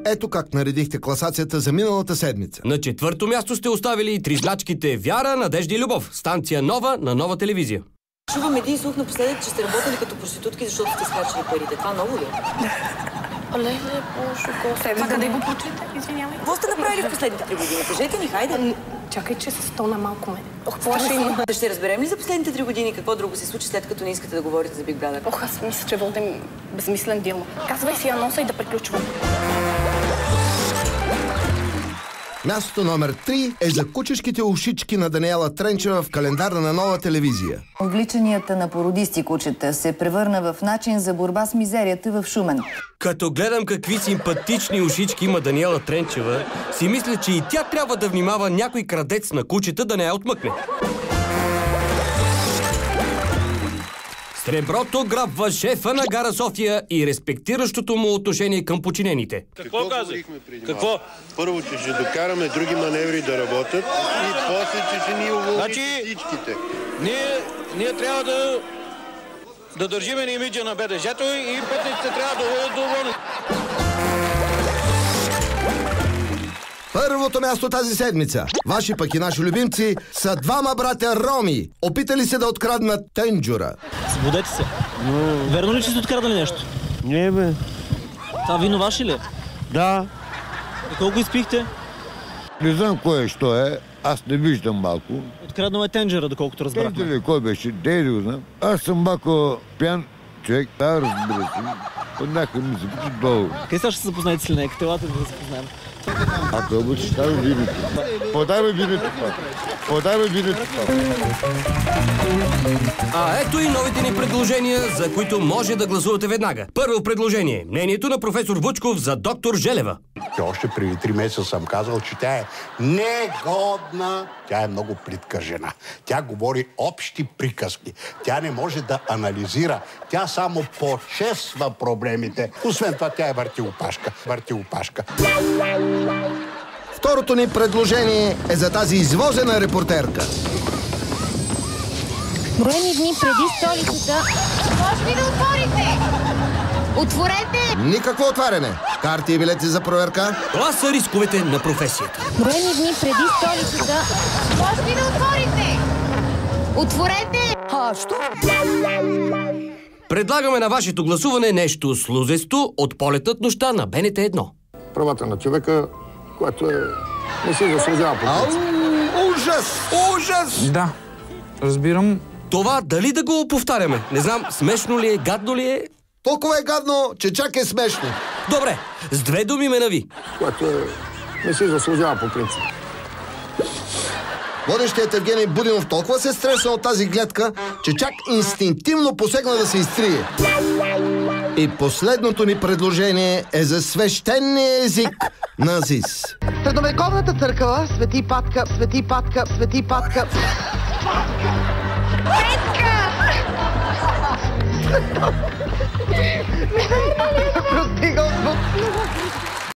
Ето как наредихте класацията за миналата седмица. На 4-то място сте оставили тризлачките Вяра, Надежда и Любов. Станция нова на Нова телевизия. Чувам един слух напоследък, че сте работили като проститутки, защото сте изхарчили парите. Това ново ли? Оле, по-шоко. Къде го прочете? Извинявай. Какво сте направили в последните 3 години? Кажете ни, хайде. Чакай, че се стона малко ме. Ще разберем ли за последните 3 години какво друго се случи, след като не искате да говорите за Big Brother? Аз мисля, че водим безмислен диалог. Казвай си анонса и да приключвам. Място номер 3 е за кучешките ушички на Даниела Тренчева в календара на Нова телевизия. Отвличанията на породисти кучета се превърна в начин за борба с мизерията в Шумен. Като гледам какви симпатични ушички има Даниела Тренчева, си мисля, че и тя трябва да внимава някой крадец на кучета да не я отмъкне. Среброто грабва шефа на гара София и респектиращото му отношение към подчинените. Какво казах? Какво? Първо, че ще докараме други маневри да работят и после, че ще ни уволнят всичките. Ние трябва да държиме на имиджа на БДЖ-то и пътниците трябва да бъдат доволни. Първото място тази седмица. Ваши пък и наши любимци са двама братя роми. Опитали се да откраднат тенджура. Свободете се. Верно ли, че сте откраднали нещо? Не, бе. Това вино ваше ли? Да. И колко изпихте? Не знам кое що е. Аз не виждам малко. Откраднал е тенджера, доколкото разбрахме. Тенджера кой беше? Де да го знам. Аз съм малко пиян човек. Да, разбира се. Однака ми се пити долу. Къде сега ще се запознаете с линейката? Елате да се познаем. Ако обичаш, дай ми виното. Подай ми виното. Подай ми виното. А ето и новите ни предложения, за които може да гласувате веднага. Първо предложение. Мнението на професор Вучков за доктор Желева. Още преди 3 месеца съм казал, че тя е негодна. Тя е много плитка жена. Тя говори общи приказки. Тя не може да анализира. Тя само почесва проблемите. Освен това, тя е въртилопашка. Второто ни предложение е за тази извозена репортерка. Броени дни преди столицата... Може ли да отворите? Отворете! Никакво отваряне. Карти и билети за проверка. Това са рисковете на професията. Броени дни преди столицата... Може ли да отворите? Отворете! Що? Предлагаме на вашето гласуване нещо слузесто от Полетът нощта на БНТ 1. Правата на човека, което не се заслужава по принцип. Ужас! Ужас! Да, разбирам. Това дали да го повтаряме? Не знам, смешно ли е, гадно ли е? Толкова е гадно, че чак е смешно. Добре, с 2 думи ме нави. Което не се заслужава по принцип. Водещият Евгений Будинов толкова се стресна от тази гледка, че чак инстинктивно посегна да се изтрие. И последното ни предложение е за свещения език на Азис. Средновековната църква Свети Патка. Прости, Господ!